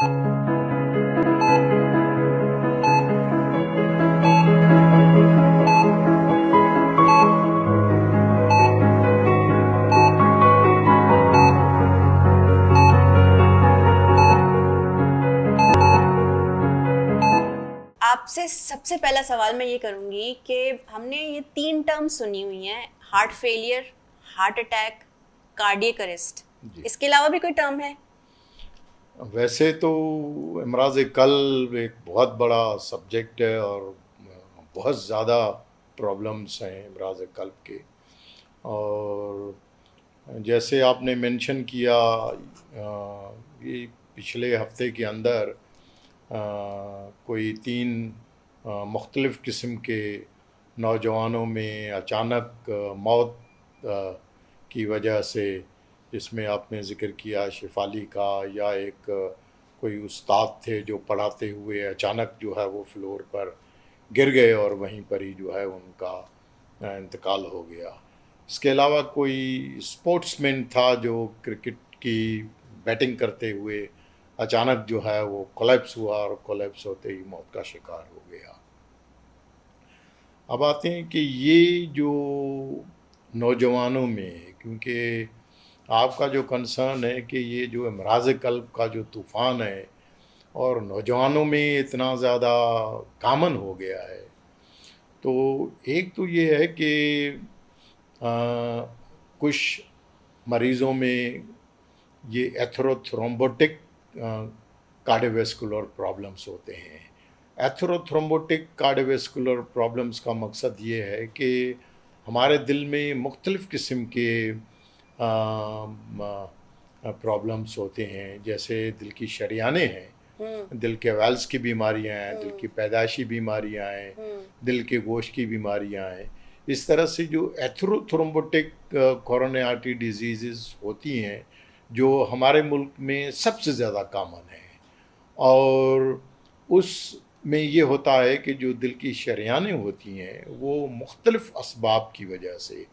आपसे सबसे पहला सवाल मैं ये करूंगी कि हमने ये 3 टर्म सुनी हुई हैं, heart failure, heart attack, cardiac arrest. जी। इसके अलावा भी कोई टर्म है? वैसे तो इमराज कल्ब एक बहुत बड़ा सब्जेक्ट है और बहुत ज़्यादा प्रॉब्लम्स हैं इमराज कल्ब के। और जैसे आपने मेंशन किया, ये पिछले हफ्ते के अंदर कोई 3 मुख्तलिफ़ किस्म के नौजवानों में अचानक मौत की वजह से, जिसमें आपने ज़िक्र किया शेफ़ाली का, या एक कोई उस्ताद थे जो पढ़ाते हुए अचानक जो है वो फ्लोर पर गिर गए और वहीं पर ही जो है उनका इंतकाल हो गया। इसके अलावा कोई स्पोर्ट्समैन था जो क्रिकेट की बैटिंग करते हुए अचानक जो है वो कोलैप्स हुआ और कोलैप्स होते ही मौत का शिकार हो गया। अब आते हैं कि ये जो नौजवानों में, क्योंकि आपका जो कंसर्न है कि ये जो अमराज कल्ब का जो तूफ़ान है और नौजवानों में इतना ज़्यादा कॉमन हो गया है, तो एक तो ये है कि कुछ मरीज़ों में ये एथेरोथ्रोम्बोटिक कार्डियोवैस्कुलर प्रॉब्लम्स होते हैं। एथेरोथ्रोम्बोटिक कार्डियोवैस्कुलर प्रॉब्लम्स का मकसद ये है कि हमारे दिल में मुख्तलिफ़ किस्म के प्रॉब्लम्स होते हैं। जैसे दिल की शरियानें हैं, दिल के वेल्स की बीमारियां हैं, दिल की पैदाइशी बीमारियां हैं, दिल के गोश्त की बीमारियां हैं। इस तरह से जो एथेरोथ्रोम्बोटिक कोरोनरी आर्टरी डिजीज़ होती हैं, जो हमारे मुल्क में सबसे ज़्यादा कॉमन है। और उसमें ये होता है कि जो दिल की शरियानें होती हैं वो मुख्तलिफ़ असबाब की वजह से,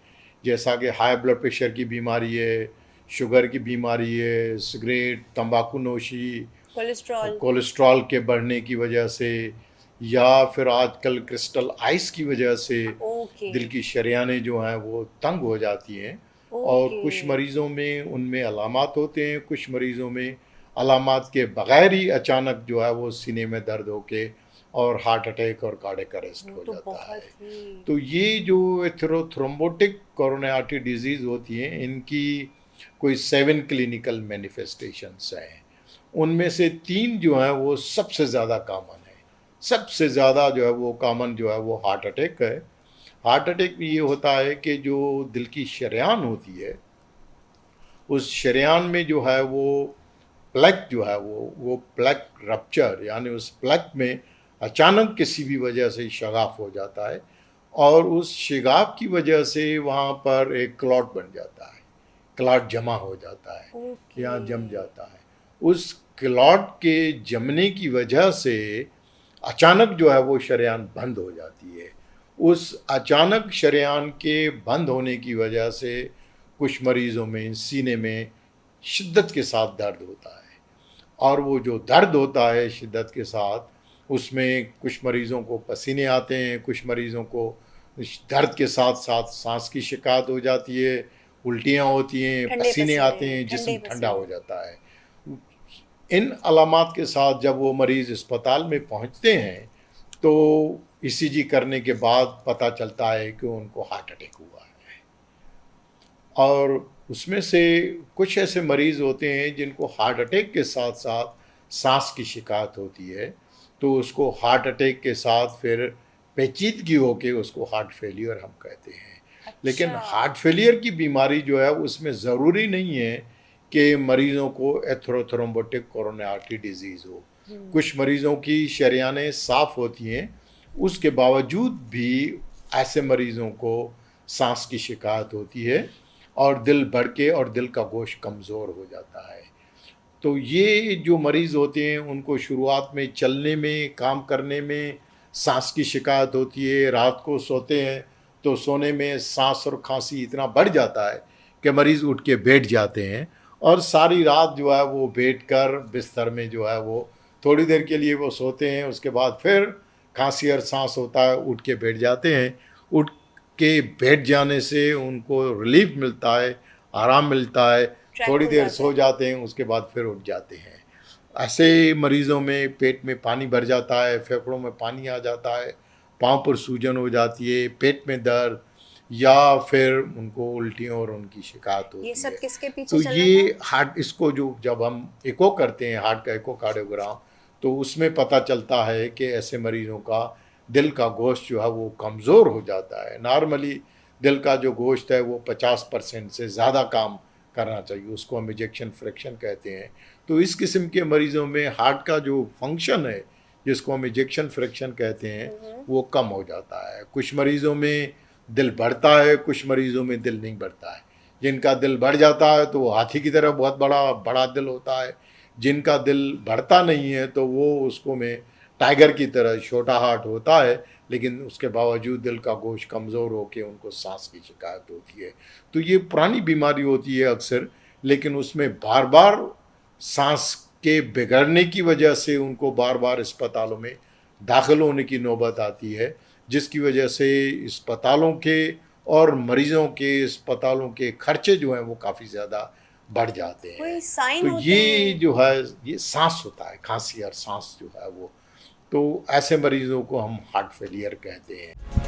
जैसा कि हाई ब्लड प्रेशर की बीमारी है, शुगर की बीमारी है, सिगरेट तंबाकू नोशी, कोलेस्ट्रॉल। कोलेस्ट्रॉल के बढ़ने की वजह से, या फिर आजकल क्रिस्टल आइस की वजह से ओके। दिल की शरियानें जो हैं वो तंग हो जाती हैं। और ओके। कुछ मरीज़ों में उनमें अलामात होते हैं, कुछ मरीज़ों में अलामात के बगैर ही अचानक जो है वो सीने में दर्द होके और हार्ट अटैक और कार्डियक अरेस्ट हो तो जाता है। बहुत ही। तो ये जो एथेरोथ्रोम्बोटिक कोरोनरी आर्टरी डिजीज़ होती हैं, इनकी कोई 7 क्लिनिकल मैनिफेस्टेशंस हैं। उनमें से 3 जो हैं वो सबसे ज़्यादा कॉमन है। सबसे ज़्यादा जो है वो कॉमन जो है वो हार्ट अटैक है। हार्ट अटैक में ये होता है कि जो दिल की शरेयान होती है, उस शरेयान में जो है वो प्लग जो है वो प्लग रप्चर, यानी उस प्लग में अचानक किसी भी वजह से शगाफ हो जाता है और उस शिगाफ की वजह से वहाँ पर एक क्लॉट बन जाता है, क्लॉट जमा हो जाता है, ओके। यहाँ जम जाता है। उस क्लॉट के जमने की वजह से अचानक जो है वो शरेयान बंद हो जाती है। उस अचानक शरेयान के बंद होने की वजह से कुछ मरीज़ों में सीने में शिद्दत के साथ दर्द होता है, और वो जो दर्द होता है शिद्दत के साथ, उसमें कुछ मरीज़ों को पसीने आते हैं, कुछ मरीज़ों को दर्द के साथ साथ सांस की शिकायत हो जाती है, उल्टियाँ होती हैं, ठंडे पसीने आते पसीने, हैं, जिस्म ठंडे ठंडा हो पसीने। जाता है। इन अलामात के साथ जब वो मरीज़ अस्पताल में पहुंचते हैं तो ईसीजी करने के बाद पता चलता है कि उनको हार्ट अटैक हुआ है। और उसमें से कुछ ऐसे मरीज़ होते हैं जिनको हार्ट अटैक के साथ साथ सांस की शिकायत होती है, तो उसको हार्ट अटैक के साथ फिर पेचीदगी होके उसको हार्ट फेलियर हम कहते हैं। लेकिन अच्छा। हार्ट फेलियर की बीमारी जो है उसमें ज़रूरी नहीं है कि मरीज़ों को एथेरोथ्रोम्बोटिक कोरोनरी आर्टरी डिजीज़ हो। कुछ मरीज़ों की शरेयानें साफ़ होती हैं, उसके बावजूद भी ऐसे मरीज़ों को सांस की शिकायत होती है और दिल भड़के और दिल का गोश्त कमज़ोर हो जाता है। तो ये जो मरीज़ होते हैं उनको शुरुआत में चलने में, काम करने में सांस की शिकायत होती है। रात को सोते हैं तो सोने में सांस और खांसी इतना बढ़ जाता है कि मरीज़ उठ के बैठ जाते हैं और सारी रात जो है वो बैठकर बिस्तर में जो है वो थोड़ी देर के लिए वो सोते हैं, उसके बाद फिर खांसी और सांस होता है, उठ के बैठ जाते हैं। उठ के बैठ जाने से उनको रिलीफ मिलता है, आराम मिलता है, ट्रैक थोड़ी हो देर जाते सो हैं। जाते हैं, उसके बाद फिर उठ जाते हैं। ऐसे मरीज़ों में पेट में पानी भर जाता है, फेफड़ों में पानी आ जाता है, पाँव पर सूजन हो जाती है, पेट में दर्द, या फिर उनको उल्टियों और उनकी शिकायत ये होती सब है। किसके पीछे तो चल रहा ये था? हार्ट, इसको जो जब हम एको करते हैं, हार्ट का इकोकार्डियोग्राम, तो उसमें पता चलता है कि ऐसे मरीज़ों का दिल का गोश्त जो है वो कमज़ोर हो जाता है। नॉर्मली दिल का जो गोश्त है वो 50% से ज़्यादा काम करना चाहिए, उसको हम इजेक्शन फ्रैक्शन कहते हैं। तो इस किस्म के मरीज़ों में हार्ट का जो फंक्शन है, जिसको हम इजेक्शन फ्रैक्शन कहते हैं, वो कम हो जाता है। कुछ मरीज़ों में दिल बढ़ता है, कुछ मरीज़ों में दिल नहीं बढ़ता है। जिनका दिल बढ़ जाता है तो वो हाथी की तरह बहुत बड़ा बड़ा दिल होता है, जिनका दिल बढ़ता नहीं है तो वो उसको में टाइगर की तरह छोटा हार्ट होता है, लेकिन उसके बावजूद दिल का गोश्त कमज़ोर होकर उनको सांस की शिकायत होती है। तो ये पुरानी बीमारी होती है अक्सर, लेकिन उसमें बार बार सांस के बिगड़ने की वजह से उनको बार बार अस्पतालों में दाखिल होने की नौबत आती है, जिसकी वजह से अस्पतालों के और मरीजों के अस्पतालों के खर्चे जो हैं वो काफ़ी ज़्यादा बढ़ जाते हैं। कोई साइन तो होते ये हैं? जो है ये सांस होता है, खांसी और सांस जो है वो, तो ऐसे मरीजों को हम हार्ट फेलियर कहते हैं।